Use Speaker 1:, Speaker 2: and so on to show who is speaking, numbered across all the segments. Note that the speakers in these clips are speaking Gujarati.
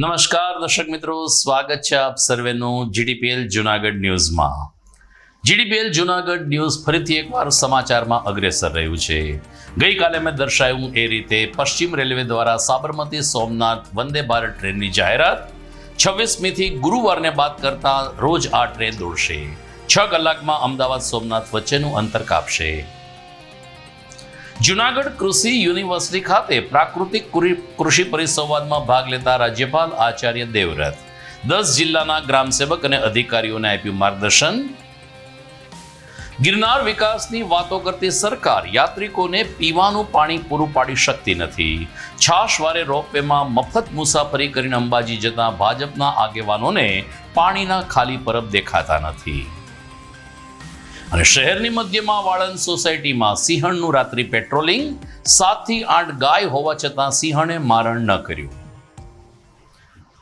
Speaker 1: નમસ્કાર દર્શક મિત્રો, સ્વાગત છે આપ સર્વેનું જીડીપીએલ જુનાગઢ ન્યૂઝમાં। જીડીપીએલ જુનાગઢ ન્યૂઝ ફરીથી એકવાર સમાચારમાં અગ્રેસર રહ્યું છે। ગઈકાલે મેં દર્શાવ્યું એ રીતે પશ્ચિમ રેલવે દ્વારા સાબરમતી સોમનાથ વંદે ભારત ટ્રેનની જાહેરાત 26મીથી ગુરુવારને બાદ કરતા રોજ આ ટ્રેન દોડશે। 6 કલાકમાં અમદાવાદ સોમનાથ વચ્ચેનું અંતર કાપશે। જુનાગઢ કૃષિ યુનિવર્સિટી ખાતે પ્રાકૃતિક કૃષિ પરિસંવાદમાં ભાગ લેતા રાજ્યપાલ આચાર્ય દેવવ્રત 10 જિલ્લાના ગ્રામસેવક અને અધિકારીઓને આપ્યું માર્ગદર્શન। ગિરનાર વિકાસની વાતો કરતી સરકાર યાત્રિકોને પીવાનું પાણી પૂરું પાડી શકતી નથી। છાશવારે રોપવેમાં મફત મુસાફરી કરીને અંબાજી જતા ભાજપના આગેવાનોને પાણીના ખાલી પરબ દેખાતા નથી। અને શહેરની મધ્યમાં વાળંદ સોસાયટીમાં સિંહણનું રાત્રિ પેટ્રોલિંગ, 7 થી 8 ગાય હોવા છતાં સિંહણે મારણ ન કર્યું।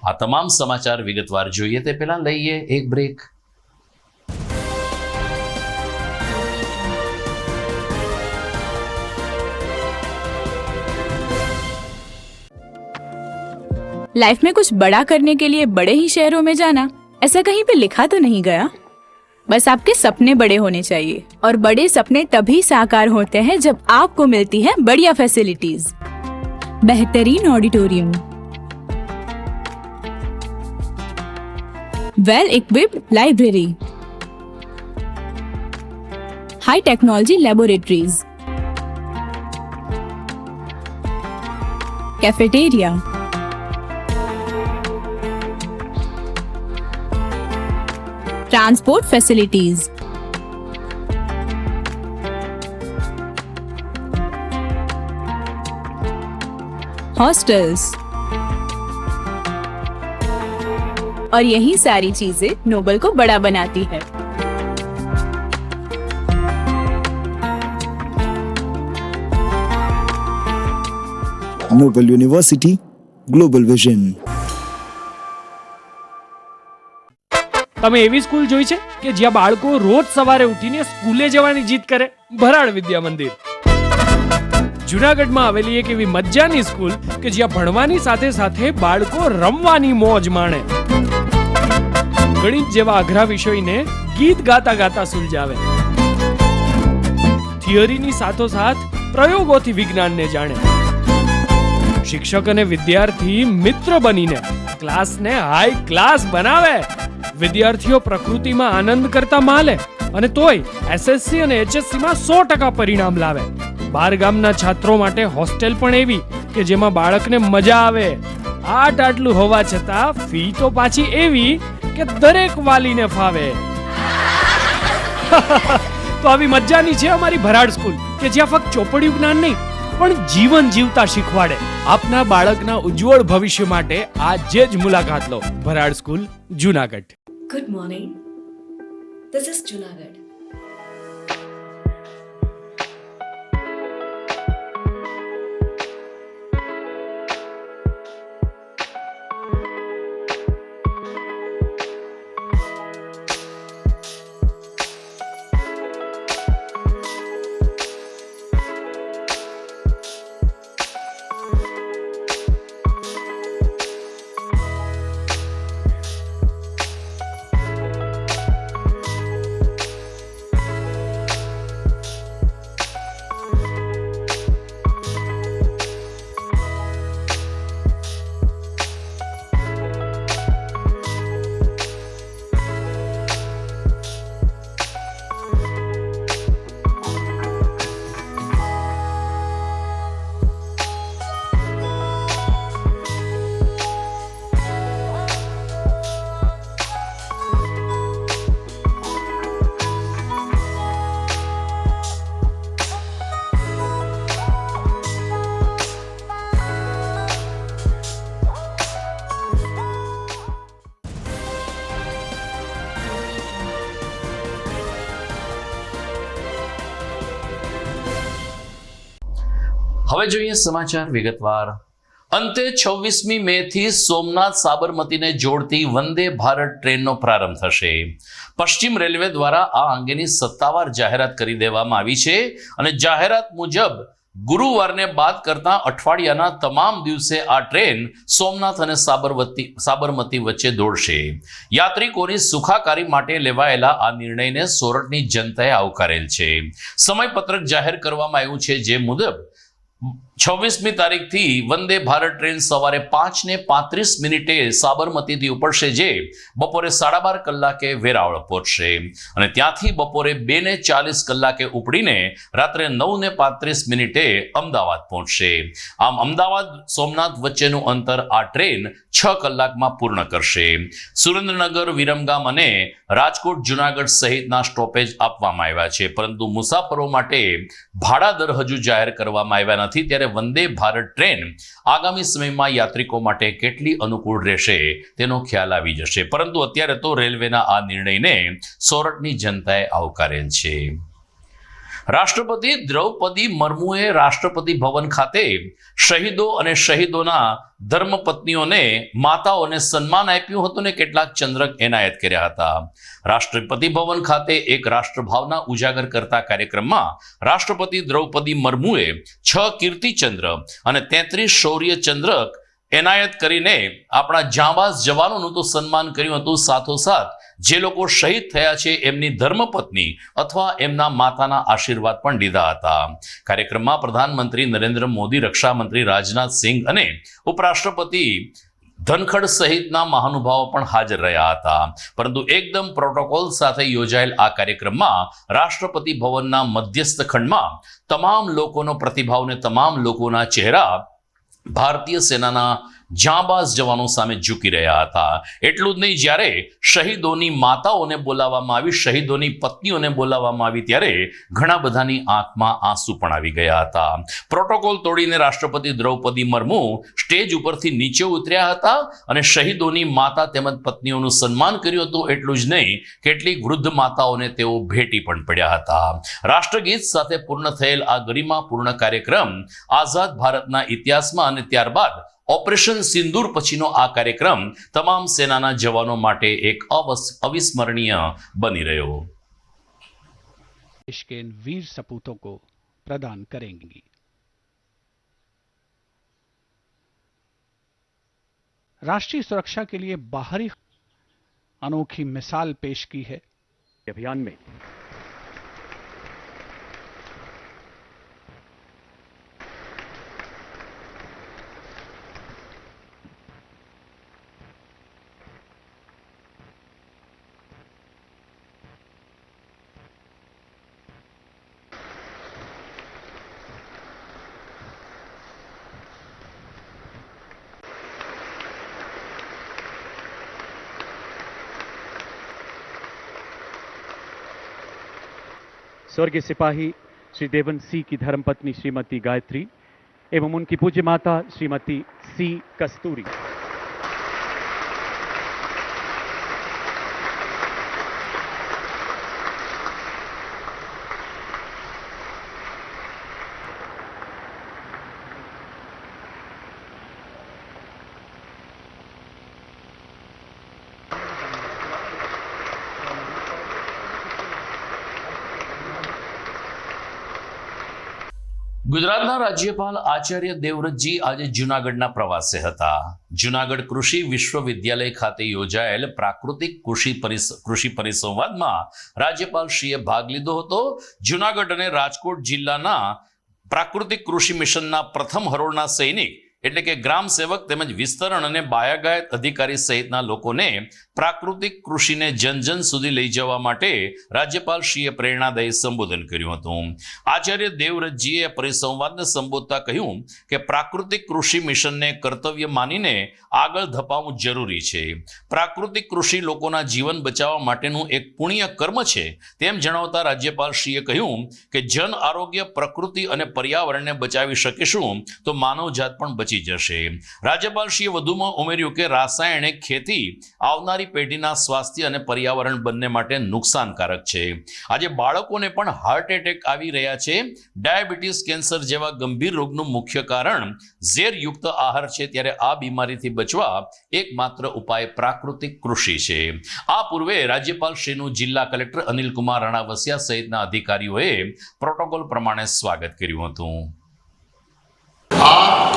Speaker 1: આ તમામ સમાચાર વિગતવાર જોઈએ તે પહેલા લઈએ એક બ્રેક।
Speaker 2: लाइफ में कुछ बड़ा करने के लिए बड़े ही शहरों में जाना, ऐसा कहीं पे लिखा तो नहीं गया। बस आपके सपने बड़े होने चाहिए, और बड़े सपने तभी साकार होते हैं जब आपको मिलती है बढ़िया फैसिलिटीज, बेहतरीन auditorium, well equipped library, high technology laboratories, cafeteria, transport facilities, hostels, और यही सारी चीजें नोबल को बड़ा बनाती है।
Speaker 3: Noble University, global vision.
Speaker 4: તમે એવી સ્કૂલ જોઈ છે કે જ્યાં બાળકો રોજ સવારે ઉઠીને સ્કૂલે જવાની જીદ કરે? ભરાડ વિદ્યા મંદિર જુનાગઢમાં આવેલી એક એવી મજાની સ્કૂલ કે જ્યાં ભણવાની સાથે સાથે બાળકો રમવાની મોજ માણે। ગણિત જેવા અઘરા વિષયને ગીત ગાતા ગાતા સુલઝાવે, થિયરીની સાથોસાથ પ્રયોગોથી વિજ્ઞાનને જાણે। શિક્ષક અને વિદ્યાર્થી મિત્ર બનીને ક્લાસને હાઈ ક્લાસ બનાવે। વિદ્યાર્થીઓ પ્રકૃતિમાં આનંદ કરતા માલે અને તોય એસએસસી અને એચએસસી માં 100% પરિણામ લાવે। બાર ગામના છાત્રો માટે હોસ્ટેલ પણ એવી કે જેમાં બાળકને મજા આવે। આટલું હોવા છતાં ફી તો પાછી એવી કે દરેક વાલીને ફાવે। તો આવી મજાની છે અમારી ભરાડ સ્કૂલ કે જ્યાં ફક્ત ચોપડી જ્ઞાન નહીં પણ જીવન જીવતા શીખવાડે। આપના બાળકના ઉજ્જવળ ભવિષ્ય માટે આજે જ મુલાકાત લો। Bharad school, Junagadh.
Speaker 5: Good morning. This is Junagadh.
Speaker 1: હવે જોઈએ સમાચાર વિગતવાર। અંતે 26મી મેથી સોમનાથ સાબરમતીને જોડતી વંદે ભારત ટ્રેનનો પ્રારંભ થશે। પશ્ચિમ રેલવે દ્વારા આ અંગેની સત્તાવાર જાહેરાત કરી દેવામાં આવી છે અને જાહેરાત મુજબ ગુરુવારને બાદ કરતા અઠવાડિયાના તમામ દિવસે આ ટ્રેન સોમનાથ અને સાબરમતી વચ્ચે દોડશે. યાત્રિકોની સુખાકારી માટે લેવાયેલા આ નિર્ણયને સોરઠની જનતાએ આવકારેલ છે. સમયપત્રક જાહેર કરવામાં આવ્યું છે, જે મુજબ 26મી તારીખથી વંદે ભારત ટ્રેન સવારે 5:35 સાબરમતીથી ઉપડશે, જે બપોરે 12:30 કલાકે વેરાવળ પહોંચશે અને ત્યાંથી બપોરે 2:40 ઉપડીને રાત્રે 9:35 અમદાવાદ પહોંચશે. આમ અમદાવાદ સોમનાથ વચ્ચેનું અંતર આ ટ્રેન 6 કલાકમાં પૂર્ણ કરશે. સુરેન્દ્રનગર, વિરમગામ અને રાજકોટ, જુનાગઢ સહિતના સ્ટોપેજ આપવામાં આવ્યા છે, પરંતુ મુસાફરો માટે ભાડા દર હજુ જાહેર કરવામાં આવ્યા નથી. ત્યારે વંદે ભારત ટ્રેન આગામી સમયમાં યાત્રિકો માટે કેટલી અનુકૂળ રહેશે તેનો ખ્યાલ આવી જશે, પરંતુ અત્યારે તો રેલવેના આ નિર્ણયને સોરઠની જનતાએ આવકારેલ છે. રાષ્ટ્રપતિ દ્રૌપદી મુર્મુએ રાષ્ટ્રપતિ ભવન ખાતે શહીદો અને શહીદોના ધર્મપત્નીઓને, માતાઓને સન્માન આપ્યું હતું અને કેટલાક ચંદ્રક એનાયત કર્યા હતા. રાષ્ટ્રપતિ ભવન ખાતે એક રાષ્ટ્રભાવના ઉજાગર કરતા કાર્યક્રમમાં રાષ્ટ્રપતિ દ્રૌપદી મુર્મુએ 6 કીર્તિચંદ્ર અને 33 શૌર્ય ચંદ્રક એનાયત કરીને આપણા જાંબાઝ જવાનોનું તો સન્માન કર્યું હતું, સાથોસાથ જે લોકો શહીદ થયા છે એમની ધર્મપત્ની અથવા એમના માતાના આશીર્વાદ પણ લીધા હતા. કાર્યક્રમમાં પ્રધાનમંત્રી નરેન્દ્ર મોદી, રક્ષામંત્રી રાજનાથ સિંહ અને ઉપરાષ્ટ્રપતિ ધનખડ સહિતના મહાનુભાવો પણ હાજર રહ્યા હતા. પરંતુ એકદમ પ્રોટોકોલ સાથે યોજાયેલ આ કાર્યક્રમમાં રાષ્ટ્રપતિ ભવનના મધ્યસ્થ ખંડમાં તમામ લોકોનો પ્રતિભાવ અને તમામ લોકોના ચહેરા ભારતીય સેનાના જાંબાઝ જવાનો સામે ઝૂકી રહ્યા હતા. એટલું જ નહીં, જ્યારે શહીદોની માતાઓને બોલાવવામાં આવી, શહીદોની પત્નીઓને બોલાવવામાં આવી, ત્યારે ઘણા બધાની આંખમાં આંસુ પણ આવી ગયા હતા. પ્રોટોકોલ તોડીને રાષ્ટ્રપતિ દ્રૌપદી મુર્મુ સ્ટેજ ઉપરથી નીચે ઉતર્યા હતા અને શહીદોની માતા તેમજ પત્નીઓનું સન્માન કર્યું હતું. એટલું જ નહીં, કેટલીક વૃદ્ધ માતાઓને તેઓ ભેટી પણ પડ્યા હતા. રાષ્ટ્રગીત સાથે પૂર્ણ થયેલ આ ગરિમાપૂર્ણ કાર્યક્રમ આઝાદ ભારતના ઇતિહાસમાં અને ત્યારબાદ ઓપરેશન સિંદૂર પછીનો આ કાર્યક્રમ તમામ સેનાના જવાનો માટે એક અવિસ્મરણીય બની રહ્યો.
Speaker 6: देश के इन वीर सपूतों को प्रदान करेंगी. राष्ट्रीय सुरक्षा के लिए बाहरी अनोखी मिसाल पेश की है.
Speaker 7: अभियान में स्वर्गीय सिपाही श्री देवन सिंह की धर्मपत्नी श्रीमती गायत्री एवं उनकी पूज्य माता श्रीमती सी कस्तूरी
Speaker 1: ગુજરાતના રાજ્યપાલ આચાર્ય દેવવ્રતજી આજે જૂનાગઢના પ્રવાસે હતા. જૂનાગઢ કૃષિ વિશ્વવિદ્યાલય ખાતે યોજાયેલ પ્રાકૃતિક કૃષિ પરિસંવાદમાં રાજ્યપાલશ્રીએ ભાગ લીધો હતો. જૂનાગઢ અને રાજકોટ જિલ્લાના પ્રાકૃતિક કૃષિ મિશનના પ્રથમ હરોળના સૈનિક એટલે કે ગ્રામ સેવક તેમજ વિસ્તરણ અને બાગાયત અધિકારી સહિતના લોકોને પ્રાકૃતિક કૃષિને જન સુધી લઈ જવા માટે રાજ્યપાલશ્રીએ પ્રેરણાદાયી સંબોધન કર્યું હતું. આચાર્ય દેવવ્રતજીએ પરિસંવાદને સંબોધતા કહ્યું કે પ્રાકૃતિક કૃષિ મિશનને કર્તવ્ય માનીને આગળ ધપાવવું જરૂરી છે. પ્રાકૃતિક કૃષિ લોકોના જીવન બચાવવા માટેનું એક પુણ્ય કર્મ છે તેમ જણાવતા રાજ્યપાલશ્રીએ કહ્યું કે જન આરોગ્ય, પ્રકૃતિ અને પર્યાવરણને બચાવી શકીશું તો માનવજાત પણ બચી જશે. રાજ્યપાલશ્રીએ વધુમાં ઉમેર્યું કે રાસાયણિક ખેતી આવનારી પેઢીના સ્વાસ્થ્ય અને પર્યાવરણ બંને માટે નુકસાનકારક છે. આજે બાળકોને પણ હાર્ટ એટેક આવી રહ્યા છે. ડાયાબિટીસ, કેન્સર જેવા ગંભીર રોગનું મુખ્ય કારણ ઝેરયુક્ત આહાર છે. ત્યારે આ બીમારીથી બચવા એકમાત્ર ઉપાય પ્રાકૃતિક કૃષિ છે. આ પૂર્વે રાજ્યપાલશ્રીનું જિલ્લા કલેક્ટર અનિલકુમાર રાણાવસિયા સહિતના અધિકારીઓએ પ્રોટોકોલ પ્રમાણે સ્વાગત કર્યું હતું.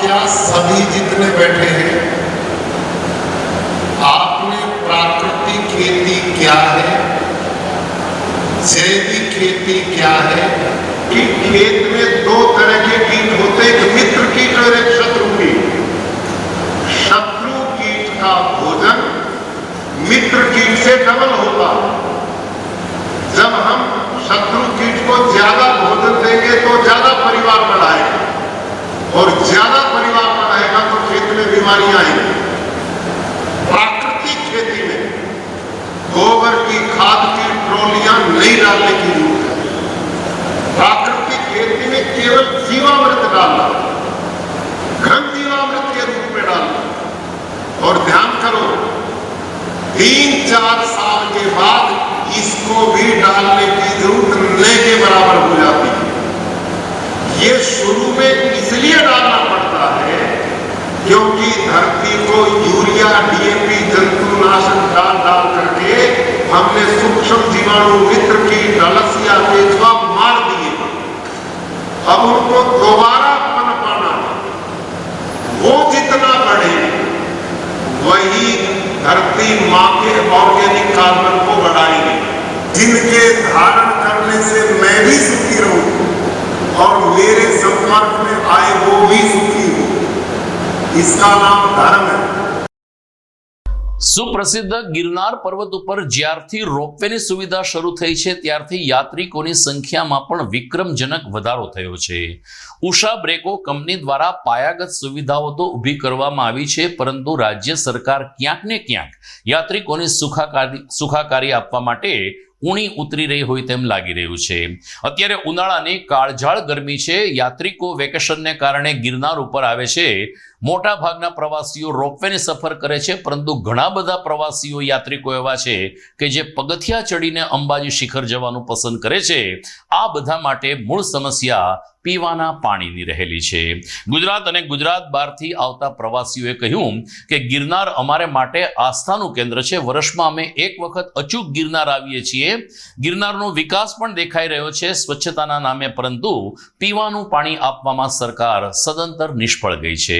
Speaker 8: क्या सभी जितने बैठे हैं, आपने प्राकृतिक खेती क्या है, जैविक खेती क्या है, कि खेत में दो तरह के कीट होते हैं, एक मित्र कीट और एक शत्रु कीट। शत्रु कीट का भोजन मित्र कीट से डबल होता है। जब हम शत्रु कीट को ज्यादा भोजन देंगे तो ज्यादा परिवार बढ़ाएगा, और ज्यादा परिवार बढ़ाएगा तो खेत में बीमारियां आएंगी। प्राकृतिक खेती में गोबर की खाद की ट्रॉलियां नहीं डालने की जरूरत है। प्राकृतिक खेती में केवल जीवामृत डालना, घन जीवामृत के रूप में डालना। और ध्यान करो, 3-4 साल के बाद इसको भी डालने की जरूरत नहीं के बराबर हो जाती है। ये शुरू में इसलिए डालना पड़ता है क्योंकि धरती को यूरिया, डीएपी, जंतुनाशक डाल करके हमने सूक्ष्म जीवाणु, मित्र कीट, अलसिया, केंचुआ मार दिए। अब उनको दोबारा पनपाना, वो जितना बढ़े वही धरती मां के ऑर्गेनिक कार्बन को बढ़ाएगी, जिनके धारण करने से मैं भी सुखी रहूं और मेरे संपर्क में आए वो भी सुखी हो। इसका नाम धर्म है।
Speaker 1: સુપ્રસિદ્ધ ગિરનાર પર્વત ઉપર જ્યારથી રોપવેની સુવિધા શરૂ થઈ છે ત્યારથી યાત્રિકોની સંખ્યામાં પણ વિક્રમજનક વધારો થયો છે. ઉષા બ્રેકો કંપની દ્વારા પાયાગત સુવિધાઓ તો ઊભી કરવામાં આવી છે, પરંતુ રાજ્ય સરકાર ક્યાંક ને ક્યાંક યાત્રિકોની સુખાકારી આપવા માટે ઊણી ઉતરી રહી હોય તેમ લાગી રહ્યું છે. અત્યારે ઉનાળાની કાળઝાળ ગરમી છે. યાત્રિકો વેકેશનને કારણે ગિરનાર ઉપર આવે છે. મોટા ભાગના પ્રવાસીઓ રોપવેની સફર કરે છે, પરંતુ ઘણા બધા પ્રવાસીઓ યાત્રિકો એવા છે કે જે પગથિયા ચડીને અંબાજી શિખર જવાનું પસંદ કરે છે. આ બધા માટે મૂળ સમસ્યા પીવાના પાણીની રહેલી છે. ગુજરાત અને ગુજરાત બહારથી આવતા પ્રવાસીઓએ કહ્યું કે ગિરનાર અમારે માટે આસ્થાનું કેન્દ્ર છે. વર્ષમાં અમે એક વખત અચૂક ગિરનાર આવીએ છીએ. ગિરનારનો વિકાસ પણ દેખાઈ રહ્યો છે સ્વચ્છતાના નામે, પરંતુ પીવાનું પાણી આપવામાં સરકાર સદંતર નિષ્ફળ ગઈ છે.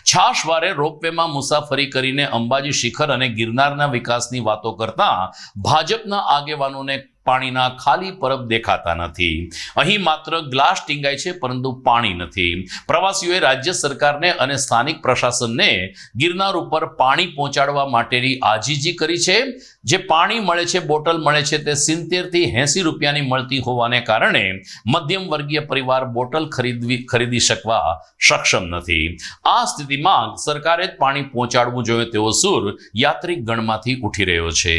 Speaker 1: છાશવારે રોપવેમાં મુસાફરી કરીને અંબાજી શિખર અને ગિરનારના વિકાસની વાતો કરતા ભાજપના આગેવાનોને પાણીના ખાલી પરબ દેખાતા નથી. અહીં માત્ર ગ્લાસ ટીંગાય છે, પરંતુ પાણી નથી. પ્રવાસીઓએ રાજ્ય સરકારને અને સ્થાનિક પ્રશાસનને ગિરનાર ઉપર પાણી પહોંચાડવા માટેની આજીજી કરી છે. જે પાણી મળે છે, બોટલ મળે છે, તે 70 થી 80 રૂપિયાની મળતી હોવાને કારણે મધ્યમ વર્ગીય પરિવાર બોટલ ખરીદી શકવા સક્ષમ નથી. આ સ્થિતિમાં સરકારે જ પાણી પહોંચાડવું જોઈએ તેવો સૂર યાત્રિક ગણમાંથી ઉઠી રહ્યો છે.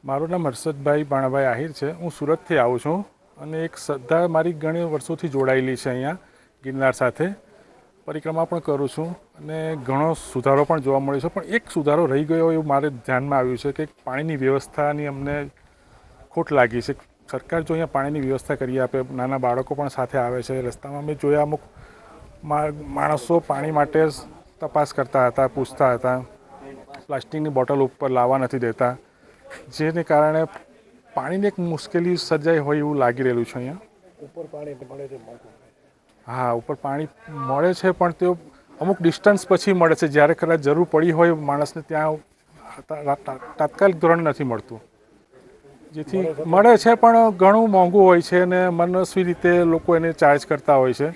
Speaker 9: મારું નામ હર્ષદભાઈ બાણાભાઈ આહિર છે. હું સુરતથી આવું છું અને એક શ્રદ્ધા મારી ઘણી વર્ષોથી જોડાયેલી છે. અહીંયા ગિરનાર સાથે પરિક્રમા પણ કરું છું અને ઘણો સુધારો પણ જોવા મળ્યો છે. પણ એક સુધારો રહી ગયો એવું મારે ધ્યાનમાં આવ્યું છે કે પાણીની વ્યવસ્થાની અમને ખોટ લાગી છે. સરકાર જો અહીંયા પાણીની વ્યવસ્થા કરી આપે, નાના બાળકો પણ સાથે આવે છે. રસ્તામાં મેં જોયા અમુક માણસો પાણી માટે તપાસ કરતા હતા, પૂછતા હતા, પ્લાસ્ટિકની બોટલ ઉપર લાવવા નથી દેતા, જેને કારણે પાણીની એક મુશ્કેલી સર્જાઈ હોય એવું લાગી રહેલું છે. અહીંયા ઉપર પાણી મળે છે, હા ઉપર પાણી મળે છે, પણ તે અમુક ડિસ્ટન્સ પછી મળે છે. જ્યારે કદાચ જરૂર પડી હોય માણસને ત્યાં તાત્કાલિક ધોરણે નથી મળતું. જેથી મળે છે પણ ઘણું મોંઘું હોય છે અને મનસ્વી રીતે લોકો એને ચાર્જ કરતા હોય છે.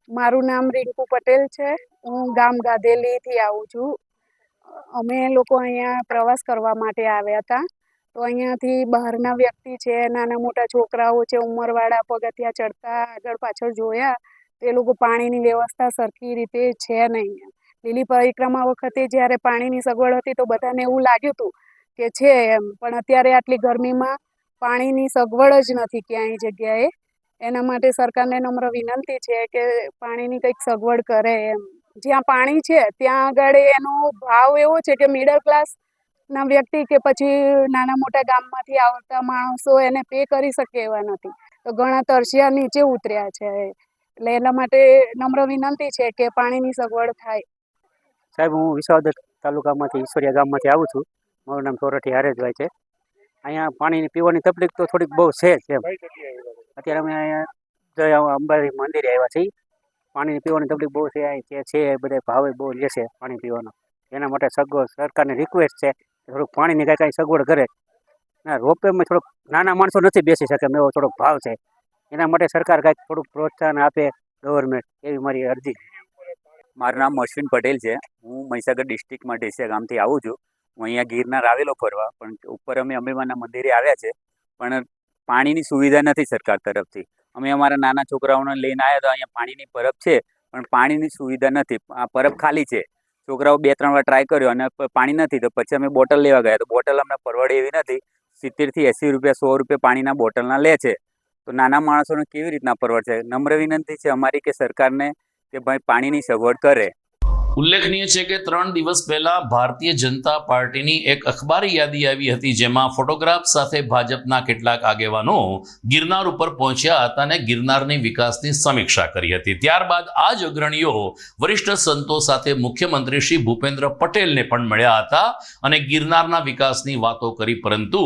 Speaker 10: મારું નામ રિંકુ પટેલ છે. હું ગામ ગાદેલીથી આવું છું. અમે લોકો અહીંયા પ્રવાસ કરવા માટે આવ્યા હતા. તો અહીંયાથી બહારના વ્યક્તિ છે, નાના મોટા છોકરાઓ છે, ઉંમરવાળા પગથિયા ચડતા આગળ પાછળ જોયા તો એ લોકો પાણીની વ્યવસ્થા સરખી રીતે છે નહીં. લીલી પરિક્રમા વખતે જ્યારે પાણીની સગવડ હતી તો બધાને એવું લાગ્યું હતું કે છે એમ, પણ અત્યારે આટલી ગરમીમાં પાણીની સગવડ જ નથી ક્યાંય જગ્યાએ. એના માટે સરકારને નમ્ર વિનંતી છે કે પાણીની કંઈક સગવડ કરે એમ. જ્યાં પાણી છે ત્યાં આગળ એનો ભાવ એવો છે કે મિડલ ક્લાસના વ્યક્તિ કે પછી નાના મોટા ગામમાંથી આવતા માણસો એને પે કરી શકે એવા નથી. તો ઘણા તરસ્યા નીચે ઉતર્યા છે. એટલે એના માટે નમ્ર વિનંતી છે કે પાણીની સગવડ થાય.
Speaker 11: સાહેબ, હું વિસાવદર તાલુકામાંથી ઈશ્વરિયા ગામમાંથી આવું છું. મારું નામ સોરઠી હારેશભાઈ છે. અહીંયા પાણીની પીવાની તકલીફ તો થોડીક બહુ છે જ એમ. અત્યારે અમે અહીંયા તો અંબાજી મંદિરે આવ્યા છીએ. પાણી પીવાની તકલીફ બહુ છે, જે છે એ બધા ભાવે બહુ લે છે પાણી પીવાનો. એના માટે સરકારને રિક્વેસ્ટ છે કે થોડુંક પાણીની કાંઈ સગવડ કરે. ના, રોપવેમાં થોડુંક નાના માણસો નથી બેસી શકે એવો થોડોક ભાવ છે. એના માટે સરકાર કાંઈક થોડુંક પ્રોત્સાહન આપે ગવર્મેન્ટ, એવી મારી અરજી.
Speaker 12: મારું નામ અશ્વિન પટેલ છે. હું મહીસાગર ડિસ્ટ્રિક્ટમાં ઢેસિયા ગામથી આવું છું. હું અહીંયા ગિરનાર આવેલો ફરવા, પણ ઉપર અમે અંબેમાના મંદિરે આવ્યા છે, પણ પાણીની સુવિધા નથી સરકાર તરફથી. અમે અમારા નાના છોકરાઓને લઈને આવ્યા તો અહીંયા પાણીની પરબ છે, પણ પાણીની સુવિધા નથી. આ પરબ ખાલી છે. છોકરાઓ 2-3 વાર ટ્રાય કર્યો અને પાણી નથી, તો પછી અમે બોટલ લેવા ગયા, તો બોટલ અમને પરવડે એવી નથી. 70 થી 80 રૂપિયા 100 રૂપિયા પાણીના બોટલના લે છે. તો નાના માણસોને કેવી રીતના પરવડશે? નમ્ર વિનંતી છે અમારી કે સરકારને કે ભાઈ પાણીની સગવડ કરે.
Speaker 1: ઉલ્લેખનીય છે કે 3 દિવસ પહેલા ભારતીય જનતા પાર્ટીની એક અખબારી યાદી આવી હતી, જેમાં ફોટોગ્રાફ સાથે ભાજપના કેટલાક આગેવાનો ગિરનાર ઉપર પહોંચ્યા હતા અને ગિરનારની વિકાસની સમીક્ષા કરી હતી. ત્યારબાદ આ જ અગ્રણીઓ વરિષ્ઠ સંતો સાથે મુખ્યમંત્રી શ્રી ભૂપેન્દ્ર પટેલને પણ મળ્યા હતા અને ગિરનારના વિકાસની વાતો કરી, પરંતુ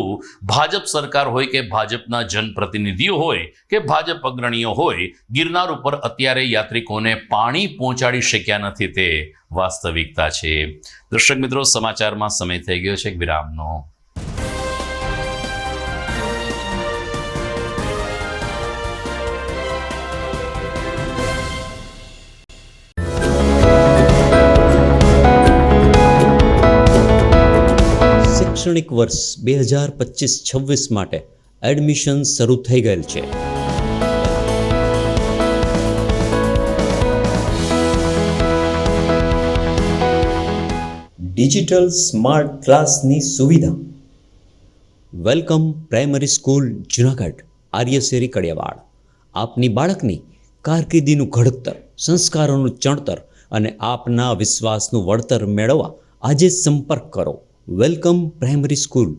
Speaker 1: ભાજપ સરકાર હોય કે ભાજપના જનપ્રતિનિધિઓ હોય કે ભાજપ અગ્રણીઓ હોય, ગિરનાર ઉપર અત્યારે યાત્રિકોને પાણી પહોંચાડી શક્યા નથી. તે વાસ્તવિકતા છે. દર્શક મિત્રો, સમાચારમાં સમય થઈ ગયો છે એક વિરામનો.
Speaker 13: શૈક્ષણિક વર્ષ 2025-26 માટે એડમિશન શરૂ થઈ ગયેલ છે. ડિજિટલ સ્માર્ટ ક્લાસની સુવિધા. Welcome primary school Junagadh, Aryasheri Kadiyawad. આપની બાળકની કારકિર્દીનું ઘડતર, સંસ્કારોનું ચણતર અને આપના વિશ્વાસનું વળતર મેળવવા આજે સંપર્ક કરો. વેલકમ પ્રાઇમરી સ્કૂલ,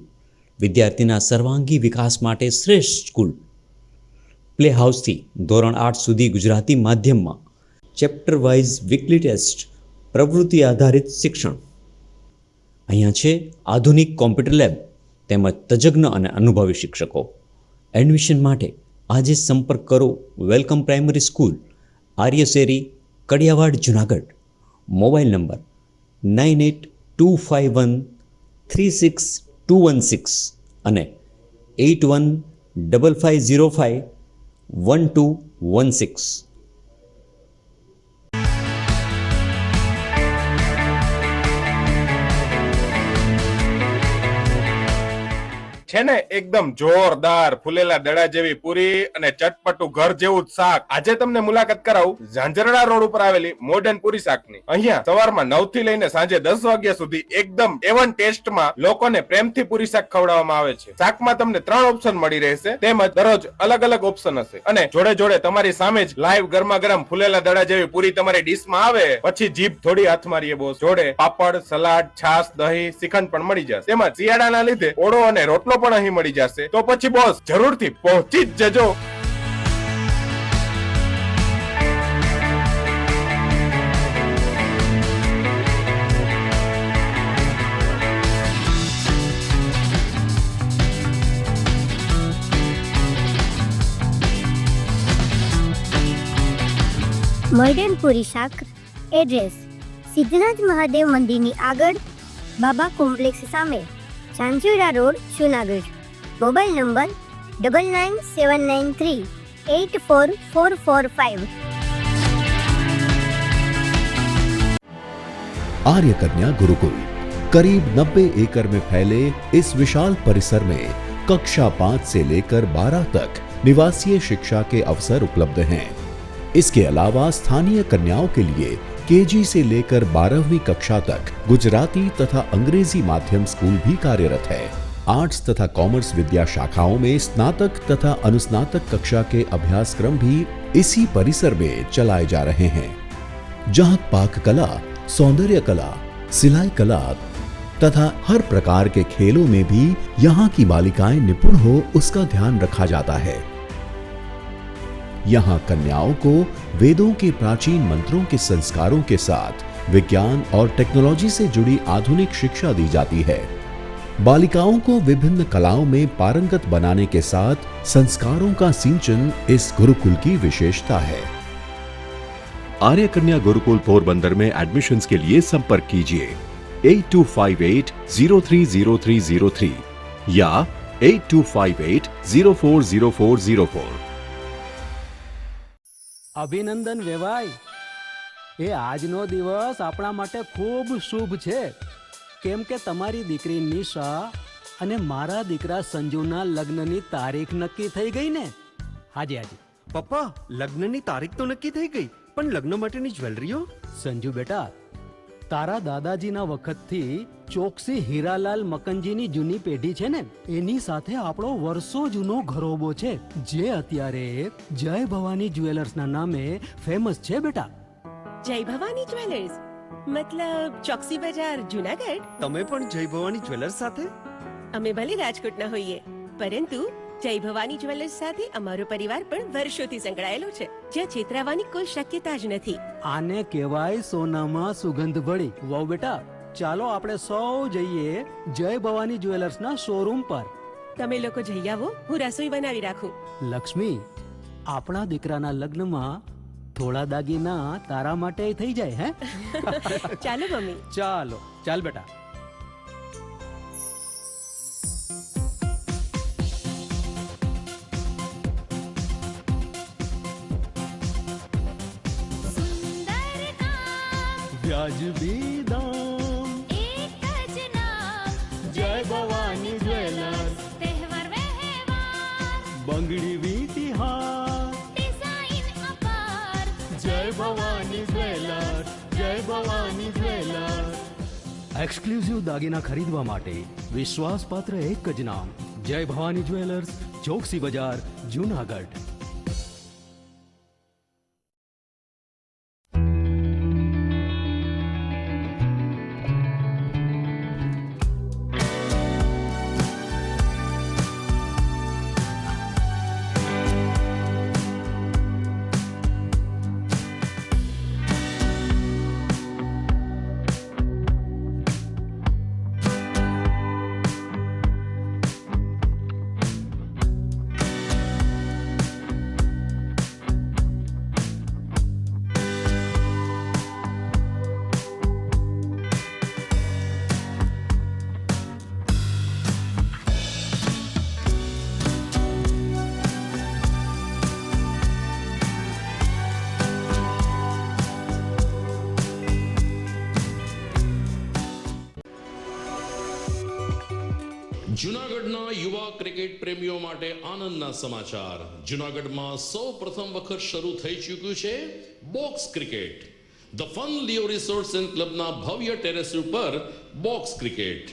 Speaker 13: વિદ્યાર્થીના સર્વાંગી વિકાસ માટે શ્રેષ્ઠ સ્કૂલ. પ્લે હાઉસથી ધોરણ 8 સુધી ગુજરાતી માધ્યમમાં ચેપ્ટર વાઇઝ વીકલી ટેસ્ટ, પ્રવૃત્તિ આધારિત શિક્ષણ. અહીંયા છે આધુનિક કોમ્પ્યુટર લેબ તેમજ તજજ્ઞ અને અનુભવી શિક્ષકો. એડમિશન માટે આજે સંપર્ક કરો. Welcome primary school, Aryasheri Kadiyawad, Junagadh. Mobile number 9825136216 અને 8155051216.
Speaker 14: છે ને એકદમ જોરદાર ફૂલેલા દડા જેવી પૂરી અને ચટપટું ઘર જેવું જ શાક. આજે તમને મુલાકાત કરાવું ઝાંઝરડા રોડ ઉપર આવેલી મોડર્ન પૂરી શાકની. અહીંયા સવારમાં 9 થી લઈને સાંજે 10 વાગ્યા સુધી એકદમ એવન ટેસ્ટમાં લોકોને પ્રેમથી પૂરી શાક ખવડાવવામાં આવે છે. શાકમાં તમને 3 ઓપ્શન મળી રહેશે, તેમજ દરરોજ અલગ અલગ ઓપ્શન હશે, અને જોડે જોડે તમારી સામે જ લાઈવ ગરમા ગરમ ફૂલેલા દડા જેવી પૂરી તમારી ડીશમાં આવે પછી જીભ થોડી હાથ મારીએ બોસ. જોડે પાપડ, સલાડ, છાશ, દહીં, શ્રીખંડ પણ મળી જશે. તેમજ શિયાળાના લીધે ઓળો અને રોટલો પણ અહીં મળી જશે. તો પછી બોસ જરૂરથી પહોંચી જ જજો.
Speaker 15: મોડર્ન પૂરી શાક. એડ્રેસ સિદ્ધનાથ મહાદેવ મંદિરની આગળ, બાબા કોમ્પ્લેક્સ સામે, Zanzarda road, Junagadh. Mobile number 9979384445.
Speaker 16: आर्य कन्या गुरुकुल करीब 90 एकड़ में फैले इस विशाल परिसर में कक्षा 5 से लेकर 12 तक निवासीय शिक्षा के अवसर उपलब्ध हैं। इसके अलावा स्थानीय कन्याओं के लिए केजी से लेकर 12वीं कक्षा तक गुजराती तथा अंग्रेजी माध्यम स्कूल भी कार्यरत है। आर्ट्स तथा कॉमर्स विद्या शाखाओं में स्नातक तथा अनुस्नातक कक्षा के अभ्यासक्रम भी इसी परिसर में चलाए जा रहे हैं, जहां पाक कला, सौंदर्य कला, सिलाई कला तथा हर प्रकार के खेलों में भी यहाँ की बालिकाएं निपुण हो उसका ध्यान रखा जाता है। यहाँ कन्याओं को वेदों के प्राचीन मंत्रों के संस्कारों के साथ विज्ञान और टेक्नोलॉजी से जुड़ी आधुनिक शिक्षा दी जाती है। बालिकाओं को विभिन्न कलाओं में पारंगत बनाने के साथ संस्कारों का सिंचन इस गुरुकुल की विशेषता है। आर्य कन्या गुरुकुल पोरबंदर में एडमिशन्स के लिए संपर्क कीजिए 8258030303 या 8258040404।
Speaker 17: અભિનંદન વેવાય, એ આજનો દિવસ આપણા માટે ખૂબ શુભ છે, કેમ કે તમારી દીકરી નિશા અને મારા દીકરા સંજુના લગ્નની તારીખ નક્કી થઈ ગઈ ને? હાજી હાજી
Speaker 18: પપ્પા, લગ્નની તારીખ તો નક્કી થઈ ગઈ, પણ લગ્ન માટેની જ્વેલરીઓ?
Speaker 17: સંજુ બેટા, તારા દાદાજીના વખતથી ચોકસી હીરાલાલ મકનજીની જૂની પેઢી છે ને, એની સાથે આપણો વર્ષો જૂનો ઘરોબો છે, જે અત્યારે જય ભવાની જ્વેલર્સના નામે ફેમસ છે બેટા.
Speaker 19: જય ભવાની જ્વેલર્સ મતલબ ચોકસી બજાર જુનાગઢ?
Speaker 18: તમે પણ જય ભવાની જ્વેલર્સ સાથે?
Speaker 19: અમે ભલે રાજકોટના હોઈએ, પરંતુ જય ભવાની જ્વેલર્સ સાથે અમારો પરિવાર પણ વર્ષોથી સંકળાયેલો છે, જ્યાં છેતરાવાની કોઈ શક્યતા જ નથી.
Speaker 17: આને કહેવાય સોનામાં સુગંધ ભળી. વાવ બેટા, ચાલો આપણે સૌ જઈએ જય ભવાની જ્વેલર્સના શોરૂમ પર.
Speaker 19: તમે લોકો જઈ આવો, હું રસોઈ બનાવી રાખું.
Speaker 17: લક્ષ્મી, આપણા દીકરાના લગ્નમાં થોડા દાગીના તારા માટે થઈ જાય હે?
Speaker 19: ચાલો મમ્મી.
Speaker 17: ચાલો ચાલ બેટા. વ્યાજબી દામ,
Speaker 20: એક જ નામ,
Speaker 17: જય ભવાની જ્વેલર્સ.
Speaker 20: તહેવાર વ્યવહાર,
Speaker 17: બંગડી વીટી હાર,
Speaker 20: ડિઝાઇન અપાર,
Speaker 17: જય ભવાની જ્વેલર્સ, જય ભવાની જ્વેલર્સ. એક્સક્લુઝિવ દાગીના ખરીદવા માટે વિશ્વાસપાત્ર એક જ નામ, જય ભવાની જ્વેલર્સ, ચોકસી બજાર, જૂનાગઢ.
Speaker 1: જૂનાગઢના યુવા ક્રિકેટ પ્રેમીઓ માટે આનંદના સમાચાર. જૂનાગઢમાં સૌ પ્રથમ વખત શરૂ થઈ ચૂક્યું છે box cricket. The fun Leo resorts and ક્લબના ભવ્ય ટેરેસ ઉપર બોક્સ ક્રિકેટ.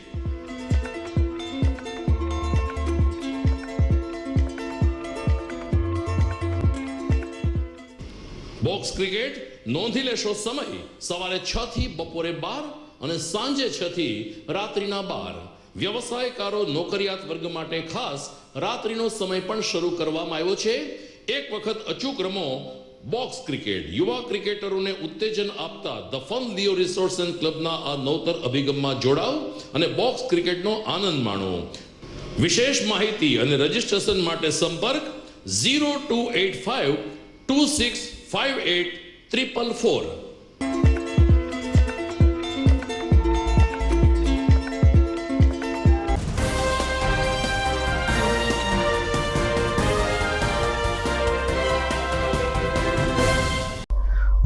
Speaker 1: બોક્સ ક્રિકેટ નોંધી લેશો સમય સવારે 6 થી બપોરે 12 અને સાંજે 6 થી રાત્રિના 12. વ્યવસાયકારો નોકરિયાત વર્ગ માટે ખાસ રાત્રિનો સમય પણ શરૂ કરવામાં આવ્યો છે. એક વખત અચૂક રમો બોક્સ ક્રિકેટ. યુવા ક્રિકેટરોને ઉત્તેજન આપતા the fun Leo resorts and ક્લબના આ નવતર અભિગમમાં જોડાઓ અને બોક્સ ક્રિકેટનો આનંદ માણો. વિશેષ માહિતી અને રજીસ્ટ્રેશન માટે સંપર્ક 0285 2658 444.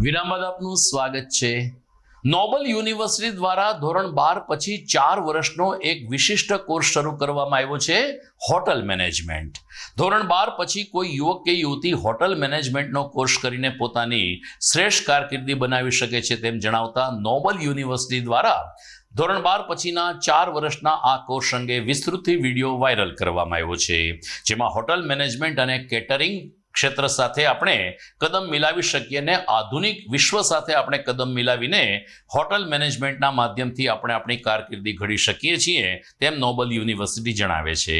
Speaker 1: વિરામ બાદ આપનું સ્વાગત છે. નોબલ યુનિવર્સિટી દ્વારા ધોરણ 12 પછી 4 વર્ષનો એક વિશિષ્ટ કોર્સ શરૂ કરવામાં આવ્યો છે, હોટલ મેનેજમેન્ટ. ધોરણ 12 પછી કોઈ યુવક કે યુવતી હોટલ મેનેજમેન્ટનો કોર્સ કરીને પોતાની શ્રેષ્ઠ કારકિર્દી બનાવી શકે છે તેમ જણાવતા નોબલ યુનિવર્સિટી દ્વારા ધોરણ 12 પછીના 4 વર્ષના આ કોર્સ અંગે વિસ્તૃત વિડીયો વાયરલ કરવામાં આવ્યો છે, જેમાં હોટલ મેનેજમેન્ટ અને કેટરિંગ ક્ષેત્ર સાથે આપણે કદમ મિલાવી શકીએ ને આધુનિક વિશ્વ સાથે આપણે કદમ મિલાવીને હોટલ મેનેજમેન્ટના માધ્યમથી આપણે આપણી કારકિર્દી ઘડી શકીએ છીએ તેમ નોબલ યુનિવર્સિટી જણાવે છે.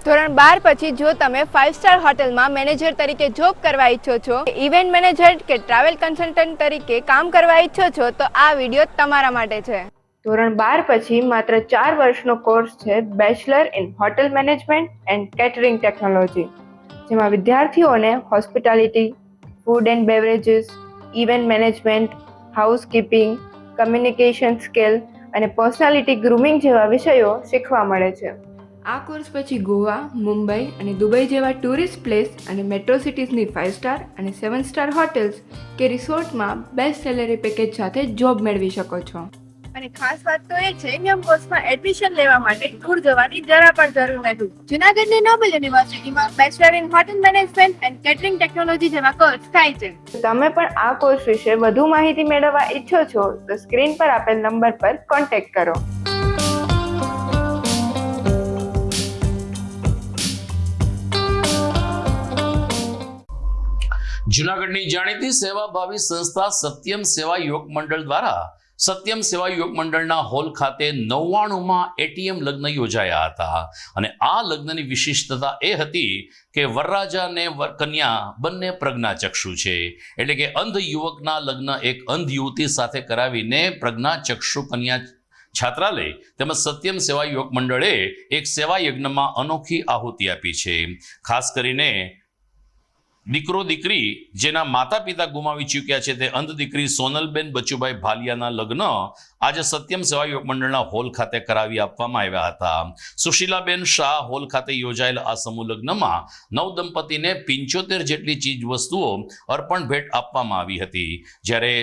Speaker 21: ધોરણ 12 પછી જો તમે 5 સ્ટાર હોટલમાં મેનેજર તરીકે જોબ કરવા ઈચ્છો છો, ઇવેન્ટ મેનેજર કે ટ્રાવેલ કન્સલ્ટન્ટ તરીકે કામ કરવા ઈચ્છો છો, તો આ વિડીયો તમારા માટે છે. ધોરણ 12 પછી માત્ર 4 વર્ષનો કોર્સ છે bachelor in hotel management and catering technology, જેમાં વિદ્યાર્થીઓને hospitality, food and beverages, event management, housekeeping, communication skill અને પર્સનાલિટી ગ્રૂમિંગ જેવા વિષયો શીખવા મળે છે. આ કોર્સ પછી ગોવા, મુંબઈ અને દુબઈ જેવા ટુરિસ્ટ પ્લેસ અને મેટ્રો સિટીઝની 5 સ્ટાર અને 7 સ્ટાર હોટેલ્સ કે રિસોર્ટમાં બેસ્ટ સેલેરી પેકેજ સાથે જોબ મેળવી શકો છો. અને ખાસ વાત તો એ છે કે કોર્સમાં એડમિશન લેવા માટે દૂર જવાની જરા પણ જરૂર નથી. જૂનાગઢની નોબેલ યુનિવર્સિટીમાં bachelor in hotel management and catering technology જેવા કોર્સ થાય છે. તમે પણ આ કોર્સ વિશે વધુ માહિતી મેળવવા ઈચ્છો છો તો સ્ક્રીન પર આપેલ નંબર પર કોન્ટેક્ટ કરો.
Speaker 1: જૂનાગઢની જાણીતી સેવાભાવી સંસ્થા સત્યમ સેવા યુવક મંડળ દ્વારા સત્યમ સેવા યુવક મંડળના હોલ ખાતે 99માં એટીએમ લગ્ન યોજાયા હતા અને આ લગ્નની વિશિષ્ટતા એ હતી કે વરરાજા અને કન્યા બંને પ્રજ્ઞાચક્ષુ છે, એટલે કે અંધ યુવકના લગ્ન એક અંધ યુવતી સાથે કરાવીને પ્રજ્ઞાચક્ષુ કન્યા છાત્રાલય તેમજ સત્યમ સેવા યુવક મંડળે એક સેવા યજ્ઞમાં અનોખી આહુતિ આપી છે. ખાસ કરીને દીકરો દીકરી જેના માતા પિતા ગુમાવી ચૂક્યા છે તે અંધ દીકરી સોનલબેન બચુભાઈ ભાલિયાના લગ્ન આજે સત્યમ સેવા યુવક મંડળના હોલ ખાતે કરાવી આપવામાં આવ્યા હતા. સુશીલાબેન શાહ હોલ ખાતે યોજાયેલ આ સમૂહ લગ્નમાં નવદંપતિને 75 જેટલી ચીજ વસ્તુઓ અર્પણ ભેટ આપવામાં આવી હતી. જ્યારે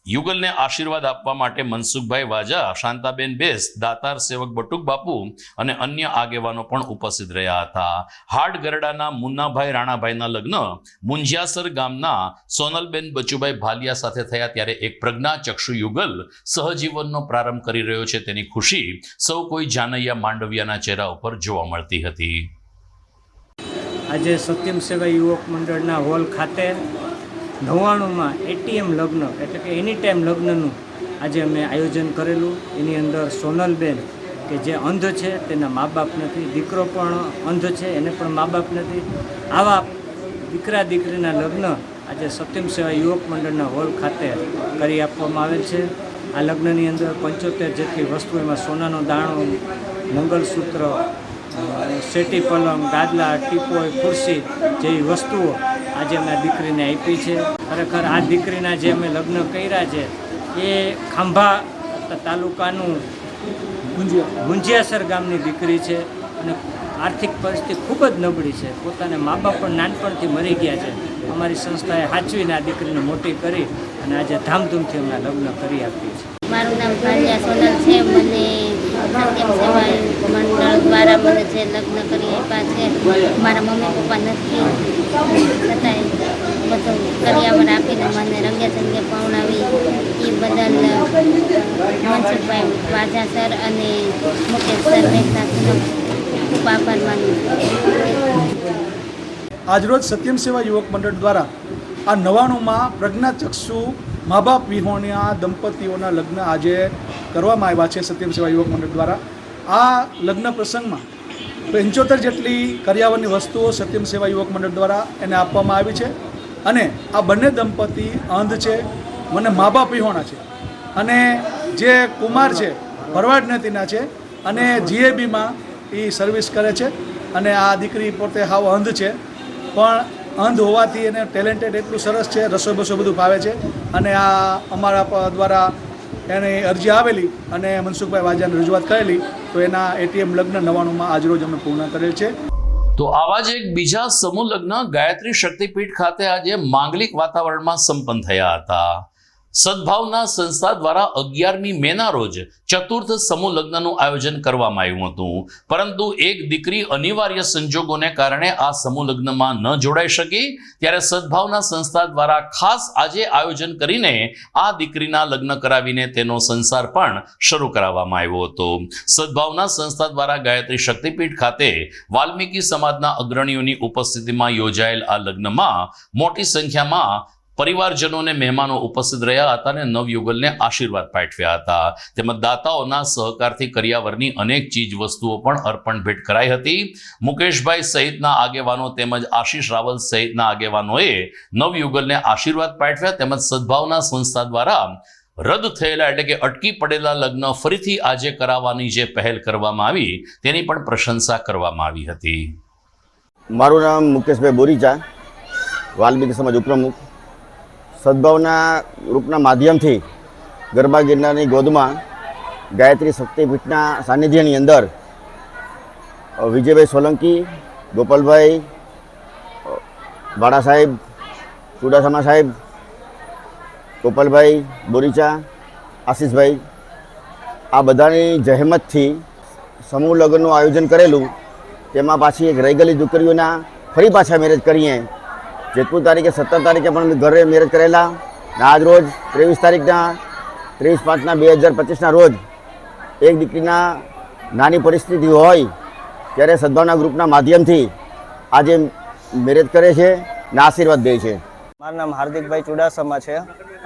Speaker 1: યુગલને આશીર્વાદ આપવા માટે મનસુખભાઈ વાજા, શાંતાબેન બેસ, દાતાર સેવક બટુક બાપુ અને અન્ય આગેવાનો પણ ઉપસ્થિત રહ્યા હતા. હાડ ગરડાના મુન્નાભાઈ રાણાભાઈના લગ્ન મુંજિયાસર ગામના સોનલબેન બચુભાઈ ભાલિયા સાથે થયા ત્યારે એક પ્રજ્ઞાચક્ષુ યુગલ સહજીવનનો પ્રારંભ કરી રહ્યો છે તેની ખુશી સૌ કોઈ જાનૈયા માંડવિયાના ચહેરા ઉપર જોવા મળતી હતી.
Speaker 2: આજે સત્યમ સેવા યુવક મંડળના હોલ ખાતે 99માં એટીએમ લગ્ન એટલે કે એની ટાઈમ લગ્નનું આજે અમે આયોજન કરેલું. એની અંદર સોનલબેન કે જે અંધ છે તેના મા બાપ નથી, દીકરો પણ અંધ છે એને પણ મા બાપ નથી, આવા દીકરા દીકરીના લગ્ન આજે સત્યમ સેવા યુવક મંડળના હોલ ખાતે કરી આપવામાં આવેલ છે. આ લગ્નની અંદર 75 જેટલી વસ્તુ, એમાં સોનાનો દાણો, મંગલસૂત્ર, સેટી પલંગ, ગાદલા, ટીપોય, ખુરશી જેવી વસ્તુઓ આજે અમે આ દીકરીને આપી છે. ખરેખર આ દીકરીના જે અમે લગ્ન કર્યા છે એ ખાંભા તાલુકાનું ગુંજિયાસર ગામની દીકરી છે અને આર્થિક પરિસ્થિતિ ખૂબ જ નબળી છે. પોતાને મા બાપ પણ નાનપણથી મરી ગયા છે. અમારી સંસ્થાએ સાચવીને આ દીકરીને મોટી કરી અને આજે ધામધૂમથી અમે લગ્ન કરી આપીએ છીએ.
Speaker 15: મારું નામ ભાલિયા સોનલ છે. મને સત્યમ સેવા મંડળ દ્વારા મને જે લગ્ન કરી આપ્યા છે, મારા મમ્મી પપ્પા નથી છતાંય બધું કરિયાવર આપીને મને રંગે સંગે પવણાવી એ બદલ મનસુખભાઈ વાજા સર અને મુકેશ સર મહેતા ખૂબ આભાર માનું.
Speaker 22: આજરોજ સત્યમ સેવા યુવક મંડળ દ્વારા આ 99માં પ્રજ્ઞાચક્ષુ મા બાપ વિહોણ્યા દંપતીઓના લગ્ન આજે કરવામાં આવ્યા છે સત્યમ સેવા યુવક મંડળ દ્વારા. આ લગ્ન પ્રસંગમાં 75 જેટલી કરિયાવરની વસ્તુઓ સત્યમ સેવા યુવક મંડળ દ્વારા એને આપવામાં આવી છે અને આ બંને દંપતી અંધ છે, મને મા બાપ વિહોણા છે અને જે કુમાર છે ભરવાડ જ્ઞાતિના છે અને જીએબીમાં એ સર્વિસ કરે છે અને આ દીકરી પોતે હાવ અંધ છે, પણ અંધ હોવાથી એને ટેલેન્ટેડ એટલું સરસ છે, રસોઈ બસો બધું ભાવે છે અને આ અમારા દ્વારા એને અરજી આવેલી અને મનસુખભાઈ વાજાને રજૂઆત કરેલી તો એના એટીએમ લગ્ન 99માં આજરોજ અમે પૂર્ણ કરેલ છે.
Speaker 1: તો આવા જ એક બીજા સમૂહ લગ્ન ગાયત્રી શક્તિપીઠ ખાતે આજે માંગલિક વાતાવરણમાં સંપન્ન થયા હતા. સદભાવના સંસ્થા દ્વારા 11મી મેના રોજ ચતુર્થ સમૂહ લગ્નનું આયોજન કરવામાં આવ્યું હતું, પરંતુ એક દીકરી અનિવાર્ય સંજોગોને કારણે આ સમૂહ લગ્નમાં ન જોડાઈ શકી, ત્યારે સદભાવના સંસ્થા દ્વારા ખાસ આજે આયોજન કરીને આ દીકરીના લગ્ન કરાવીને તેનો સંસાર પણ શરૂ કરાવવામાં આવ્યો હતો. સદભાવના સંસ્થા દ્વારા ગાયત્રી શક્તિપીઠ ખાતે વાલ્મીકી સમાજના અગ્રણીઓની ઉપસ્થિતિમાં યોજાયેલ આ લગ્નમાં મોટી સંખ્યામાં પરિવારજનોને મહેમાનો ઉપસ્થિત રહ્યા હતા અને નવયુગલને આશીર્વાદ પાઠવ્યા હતા. તેમજ દાતાઓના સહકારથી કરિયાવરની અનેક ચીજ વસ્તુઓ પણ અર્પણ ભેટ કરાઈ હતી. મુકેશભાઈ સહિતના આગેવાનો તેમજ આશીષ રાવલ સહિતના આગેવાનોએ નવયુગલને આશીર્વાદ પાઠવ્યા તેમજ સદભાવના સંસ્થા દ્વારા રદ થયેલા એટલે કે અટકી પડેલા લગ્ન ફરીથી આજે કરાવવાની જે પહેલ કરવામાં આવી તેની પણ પ્રશંસા કરવામાં આવી હતી.
Speaker 3: મારું નામ મુકેશભાઈ બોરીચા, વાલ્મીકી સમાજ ઉપપ્રમુખ. સદભાવના ગ્રુપના માધ્યમથી ગરબા ગિરનારની ગોદમાં ગાયત્રી શક્તિપીઠના સાનિધ્યની અંદર વિજયભાઈ સોલંકી, ગોપાલભાઈ, બાળા સાહેબ, ચુડાસમા સાહેબ, ગોપાલભાઈ બોરીચા, આશીષભાઈ, આ બધાની જહેમતથી સમૂહ લગ્નનું આયોજન કરેલું. તેમાં પાછી એક રહી ગયેલી દીકરીઓના ફરી પાછા મેરેજ કરીએ. જેતપુર તારીખે 17 તારીખે પણ ઘરે મેરેજ કરેલા. આજ રોજ 23 તારીખના 30/5/2025ના રોજ એક દીકરીના નાની પરિસ્થિતિ હોય ત્યારે સદભાવના ગ્રુપના માધ્યમથી આજે મેરેજ કરે છે ને આશીર્વાદ દે છે.
Speaker 4: મારું નામ હાર્દિકભાઈ ચુડાસમા છે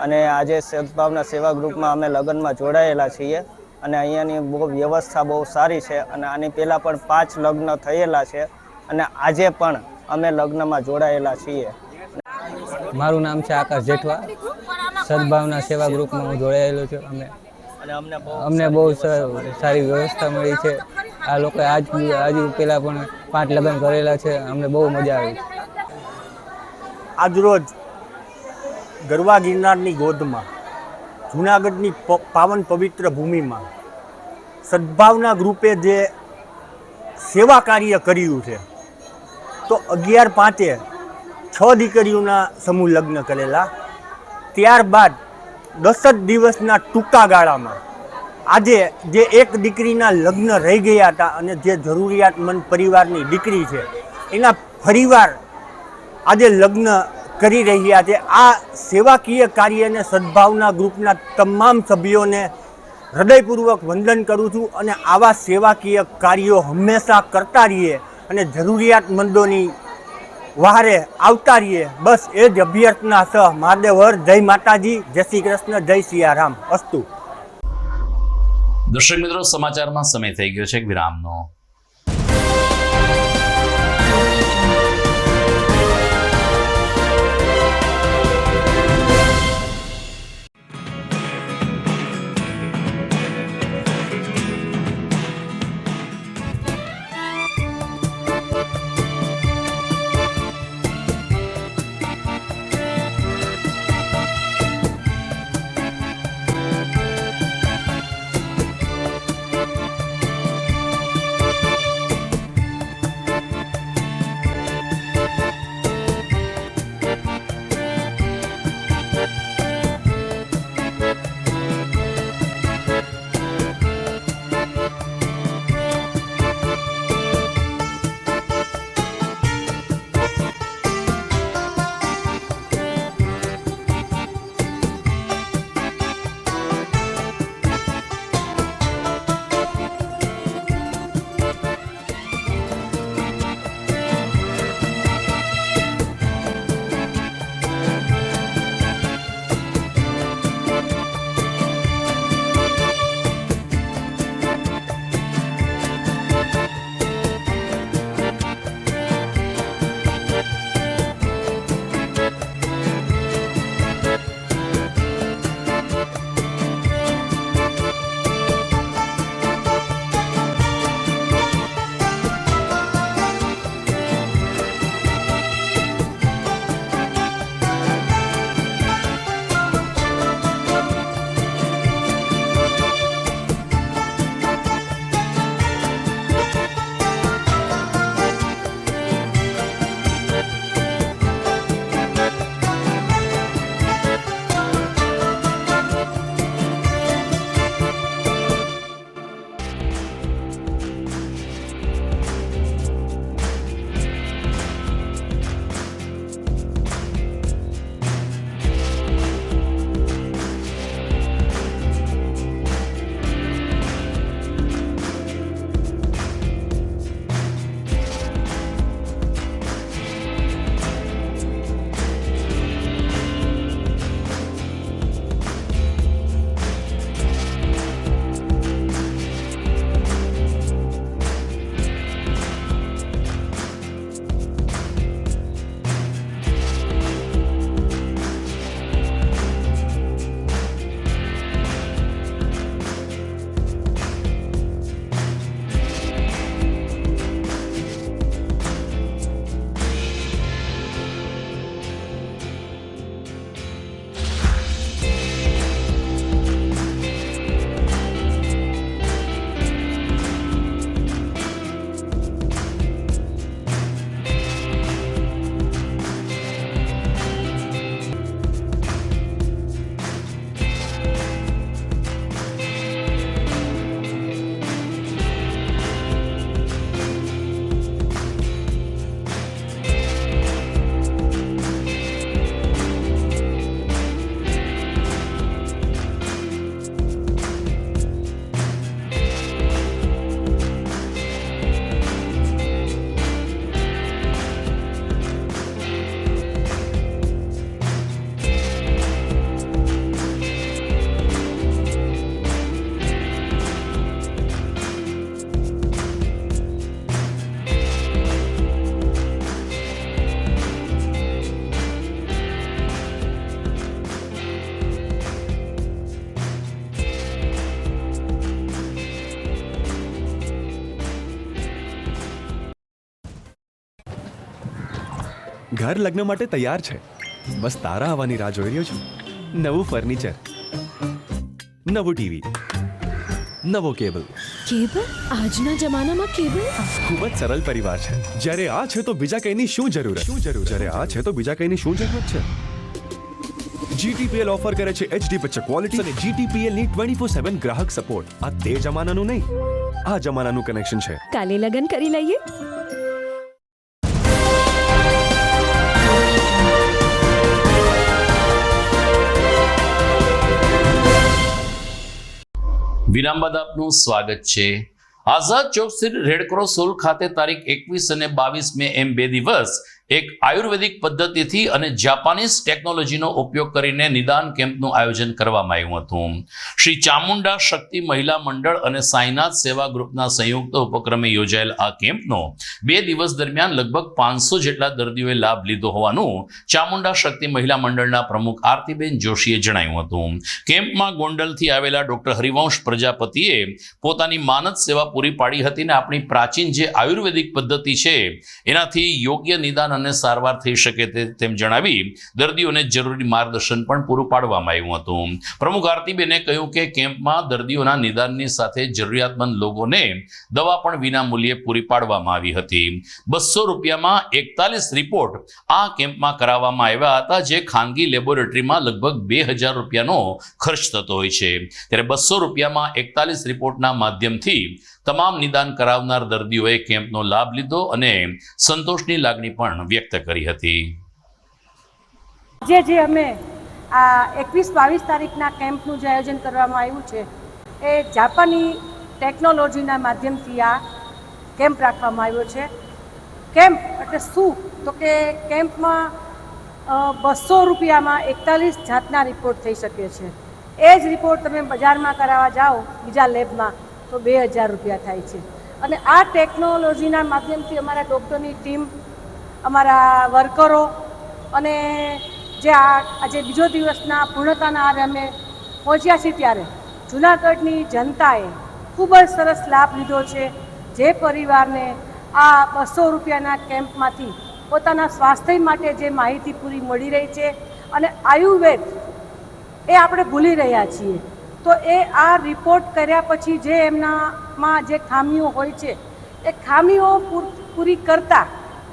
Speaker 4: અને આજે સદભાવના સેવા ગ્રુપમાં અમે લગ્નમાં જોડાયેલા છીએ અને અહીંયાની બહુ વ્યવસ્થા બહુ સારી છે અને આની પહેલાં પણ 5 લગ્ન થયેલા છે અને આજે પણ અમે લગ્નમાં જોડાયેલા છીએ.
Speaker 23: મારું નામ છે આકાશ જેઠવા, સદભાવના સેવા ગ્રુપમાં હું જોડાયેલો છું. અમને બહુ સારી વ્યવસ્થા મળી છે. આ લોકોએ આજ પહેલાં પણ 5 લગ્ન કરેલા છે. અમને બહુ મજા આવી.
Speaker 24: આજરોજ ગરબા ગિરનારની ગોદમાં જૂનાગઢની પાવન પવિત્ર ભૂમિમાં સદભાવના ગ્રુપે જે સેવા કાર્ય કર્યું છે તો 11/5 6 દીકરીઓના સમૂહ લગ્ન કરેલા. ત્યારબાદ 10 જ દિવસના ટૂંકા ગાળામાં આજે જે એક દીકરીના લગ્ન રહી ગયા હતા અને જે જરૂરિયાતમંદ પરિવારની દીકરી છે એના ફરીવાર આજે લગ્ન કરી રહ્યા છે. આ સેવાકીય કાર્યને સદભાવના ગ્રુપના તમામ સભ્યોને હૃદયપૂર્વક વંદન કરું છું અને આવા સેવાકીય કાર્યો હંમેશા કરતા રહીએ અને જરૂરિયાતમંદોની વહારે આવતા રહીએ. બસ એ જ અભ્યર્થના સહ મહાદેવર. જય માતાજી, જય શ્રી કૃષ્ણ, જય સિયારામ. અસ્તુ.
Speaker 1: દર્શક મિત્રો, સમાચારમાં સમય થઈ ગયો છે વિરામનો.
Speaker 5: ઘર લગ્ન માટે તૈયાર છે, બસ તારા આવવાની રાહ જોઈ રહ્યો છું. નવું ફર્નિચર, નવું ટીવી, નવો કેબલ.
Speaker 6: કેબલ? આજના જમાનામાં કેબલ?
Speaker 5: ખૂબ જ સરળ પરિવાર છે. જ્યારે આ છે તો બીજા કઈની શું જરૂરત? જ્યારે આ છે તો બીજા કઈની શું જરૂરત છે? GTPL ઓફર કરે છે HD પિક્ચર ક્વોલિટી અને GTPL ની 24/7 ગ્રાહક સપોર્ટ. આ તે જમાનાનું નહીં, આ જમાનાનું કનેક્શન છે.
Speaker 6: કાલે લગન કરી લઈએ.
Speaker 1: વિરામ બાદ આપનું સ્વાગત છે. આઝાદ ચોક સ્થિત રેડક્રોસ હોલ ખાતે તારીખ 21 અને 22 મે એમ 2 દિવસ એક આયુર્વેદિક પદ્ધતિથી અને જાપાનીઝ ટેકનોલોજીનો ઉપયોગ કરીને નિદાન કેમ્પનું આયોજન કરવામાં આવ્યું હતું. શ્રી ચામુંડા શક્તિ મહિલા મંડળ અને સાઈનાથ સેવા ગ્રુપના સંયુક્ત ઉપક્રમે યોજાયેલ આ કેમ્પનો 2 દિવસ દરમિયાન લગભગ 500 જેટલા દર્દીઓએ લાભ લીધો હોવાનું ચામુંડા શક્તિ મહિલા મંડળના પ્રમુખ આરતીબેન જોશીએ જણાવ્યું હતું. કેમ્પમાં ગોંડલથી આવેલા ડોક્ટર હરિવંશ પ્રજાપતિએ પોતાની માનદ સેવા પૂરી પાડી હતી અને આપણી પ્રાચીન જે આયુર્વેદિક પદ્ધતિ છે એનાથી યોગ્ય નિદાન અને સારવાર થઈ શકે તેમ જણાવી દર્દીઓને જરૂરી માર્ગદર્શન પણ પૂરું પાડવામાં આવ્યું હતું. પ્રમુખ આરતીબેને કહ્યું કે કેમ્પમાં દર્દીઓના નિદાનની સાથે જરૂરિયાતમંદ લોકોને દવા પણ વિના મૂલ્યે પૂરી પાડવામાં આવી હતી. 200 રૂપિયામાં 41 રિપોર્ટ આ કેમ્પમાં કરાવવામાં આવ્યા હતા, જે ખાનગી લેબોરેટરીમાં લગભગ 2000 રૂપિયાનો ખર્ચ થતો હોય છે. ત્યારે 200 રૂપિયામાં 41 રિપોર્ટના માધ્યમથી તમામ નિદાન કરાવનાર દર્દીઓએ કેમ્પનો લાભ લીધો અને સંતોષની લાગણી પણ વ્યક્ત કરી હતી.
Speaker 7: જે અમે આ 21-22 તારીખના કેમ્પનું જે આયોજન કરવામાં આવ્યું છે એ જાપાની ટેકનોલોજીના માધ્યમથી આ કેમ્પ રાખવામાં આવ્યો છે. કેમ્પ એટલે શું તો કે કેમ્પમાં 200 રૂપિયામાં 41 જાતના રિપોર્ટ થઈ શકે છે. એ જ રિપોર્ટ તમે બજારમાં કરાવવા જાઓ બીજા લેબમાં તો 2000 રૂપિયા થાય છે. અને આ ટેકનોલોજીના માધ્યમથી અમારા ડૉક્ટરની ટીમ, અમારા વર્કરો અને જે આજે બીજો દિવસના પૂર્ણતાના આરે અમે પહોંચ્યા છીએ ત્યારે જૂનાગઢની જનતાએ ખૂબ જ સરસ લાભ લીધો છે. જે પરિવારને આ 200 રૂપિયાના કેમ્પમાંથી પોતાના સ્વાસ્થ્ય માટે જે માહિતી પૂરી મળી રહી છે અને આયુર્વેદ એ આપણે ભૂલી રહ્યા છીએ, તો એ આ રિપોર્ટ કર્યા પછી જે એમનામાં જે ખામીઓ હોય છે એ ખામીઓ પૂરી કરતાં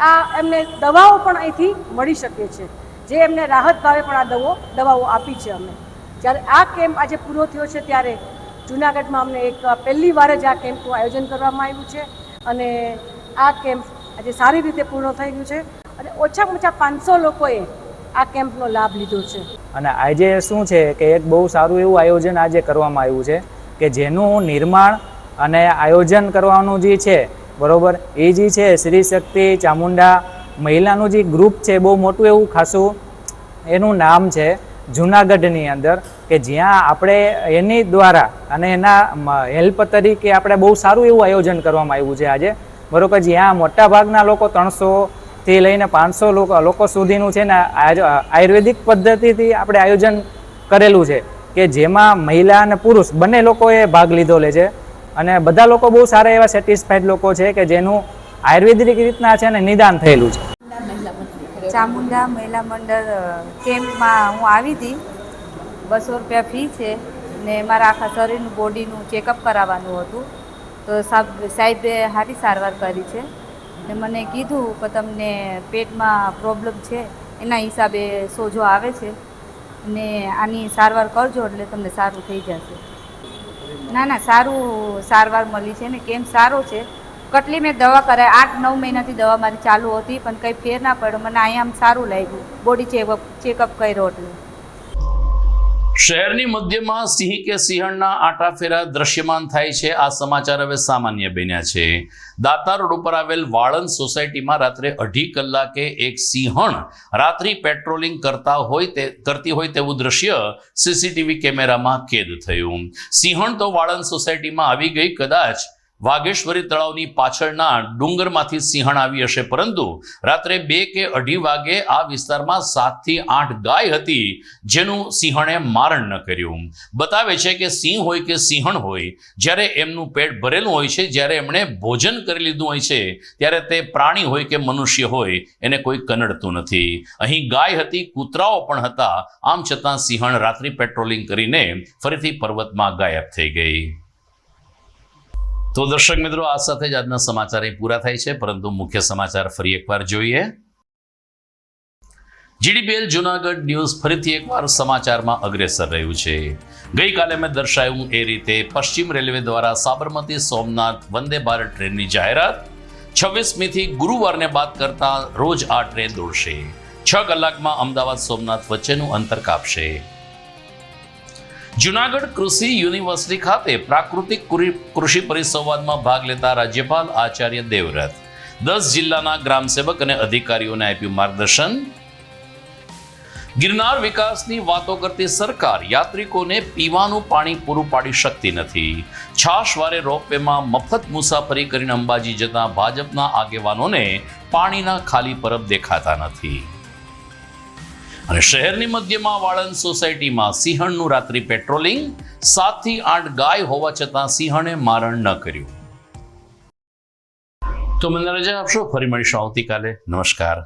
Speaker 7: આ એમને દવાઓ પણ અહીંથી મળી શકે છે, જે એમને રાહત ભાવે પણ આ દવાઓ આપી છે અમે. જ્યારે આ કેમ્પ આજે પૂરો થયો છે ત્યારે જૂનાગઢમાં અમને એક પહેલી વાર જ આ કેમ્પનું આયોજન કરવામાં આવ્યું છે અને આ કેમ્પ આજે સારી રીતે પૂર્ણ થઈ ગયું છે અને ઓછામાં ઓછા 500 લોકોએ આ કેમ્પનો લાભ લીધો છે.
Speaker 4: અને આજે શું છે કે એક બહુ સારું એવું આયોજન આજે કરવામાં આવ્યું છે કે જેનું નિર્માણ અને આયોજન કરવાનું જે છે બરોબર, એ જે છે શ્રી શક્તિ ચામુંડા મહિલાનું જે ગ્રુપ છે બહુ મોટું એવું ખાસું એનું નામ છે જૂનાગઢની અંદર, કે જ્યાં આપણે એની દ્વારા અને એના હેલ્પ તરીકે આપણે બહુ સારું એવું આયોજન કરવામાં આવ્યું છે આજે બરોબર. જ્યાં મોટાભાગના લોકો 300થી લઈને 500 લોકો સુધીનું છે ને આયુર્વેદિક પદ્ધતિથી આપણે આયોજન કરેલું છે, કે જેમાં મહિલા અને પુરુષ બંને લોકોએ ભાગ લીધો લે છે અને બધા લોકો બહુ સારા એવા સેટિસ્ફાઈડ લોકો છે કે જેનું આયુર્વેદિક રીતના છે ને નિદાન થયેલું છે.
Speaker 8: ચામુંડા મહિલા મંડળ કેમ્પમાં હું આવી હતી. 200 રૂપિયા ફી છે ને મારા આખા શરીરનું બોડીનું ચેકઅપ કરાવવાનું હતું, તો સાહેબે સારી સારવાર કરી છે. ને મને કીધું કે તમને પેટમાં પ્રોબ્લેમ છે એના હિસાબે સોજો આવે છે ને આની સારવાર કરજો એટલે તમને સારું થઈ જશે. ના સારું સારવાર મળી છે ને કેમ્પ સારો છે. કેટલી મેં દવા કરાવી, 8-9 મહિનાથી દવા મારી ચાલુ હતી પણ કંઈ ફેર ના પડ્યો. મને અહીંયા સારું લાગ્યું, બોડી ચેકઅપ કર્યો એટલે.
Speaker 1: શહેરની મધ્યમાં સિંહ કે સિંહણના આટાફેરા દ્રશ્યમાન થાય છે. આ સમાચાર હવે સામાન્ય બન્યા છે. દાતા રોડ ઉપર આવેલ વાળંદ સોસાયટીમાં રાત્રે 2.5 કલાકે એક સિંહણ રાત્રિ પેટ્રોલિંગ કરતી હોય તેવું દ્રશ્ય સીસીટીવી કેમેરામાં કેદ થયું. સિંહણ તો વાળંદ સોસાયટીમાં આવી ગઈ, કદાચ વાઘેશ્વરી તળાવની પાછળના ડુંગરમાંથી સિંહણ આવી હશે, પરંતુ રાત્રે 2 કે 2:30 વાગે આ વિસ્તારમાં 7 થી 8 ગાય હતી, જેનું સિંહણે મારણ ન કર્યું. બતાવે છે કે સિંહ હોય કે સિંહણ હોય, જ્યારે એમનું પેટ ભરેલું હોય છે, જ્યારે એમણે ભોજન કરી લીધું હોય છે, ત્યારે તે પ્રાણી હોય કે મનુષ્ય હોય એને કોઈ કનડતું નથી. અહીં ગાય હતી, કૂતરાઓ પણ હતા, આમ છતાં સિંહણ રાત્રિ પેટ્રોલિંગ કરીને ફરીથી પર્વતમાં ગાયબ થઈ ગઈ. તો દર્શક મિત્રો, આ સાથે જ આજના સમાચાર પૂરા થાય છે, પરંતુ મુખ્ય સમાચાર ફરી એકવાર જોઈએ. GTPL જૂનાગઢ ન્યૂઝ ફરીથી એકવાર સમાચારમાં અગ્રેસર રહ્યું છે. ગઈકાલે મેં દર્શાવ્યું એ રીતે પશ્ચિમ રેલવે દ્વારા સાબરમતી સોમનાથ વંદે ભારત ટ્રેનની જાહેરાત. 26મીથી ગુરુવારને બાદ કરતા રોજ આ ટ્રેન દોડશે. 6 કલાકમાં અમદાવાદ સોમનાથ વચ્ચેનું અંતર કાપશે. જૂનાગઢ કૃષિ યુનિવર્સિટી ખાતે પ્રાકૃતિક કૃષિ પરિસંવાદમાં ભાગ લેતા રાજ્યપાલ આચાર્ય દેવવ્રત 10 જિલ્લાના ગ્રામસેવક અને અધિકારીઓને આપ્યું માર્ગદર્શન. ગિરનાર વિકાસની વાતો કરતી સરકાર યાત્રિકોને પીવાનું પાણી પૂરું પાડી શકતી નથી. છાશવારે રોપવેમાં મફત મુસાફરી કરીને અંબાજી જતા ભાજપના આગેવાનોને પાણીના ખાલી પરબ દેખાતા નથી. અને શહેરની મધ્યમાં વાળંદ સોસાયટીમાં સિંહણનું રાત્રિ પેટ્રોલિંગ. 7 થી 8 ગાય હોવા છતાં સિંહણે મારણ ન કર્યું. તો મને રજા આપશો, ફરી મળીશું આવતીકાલે. નમસ્કાર.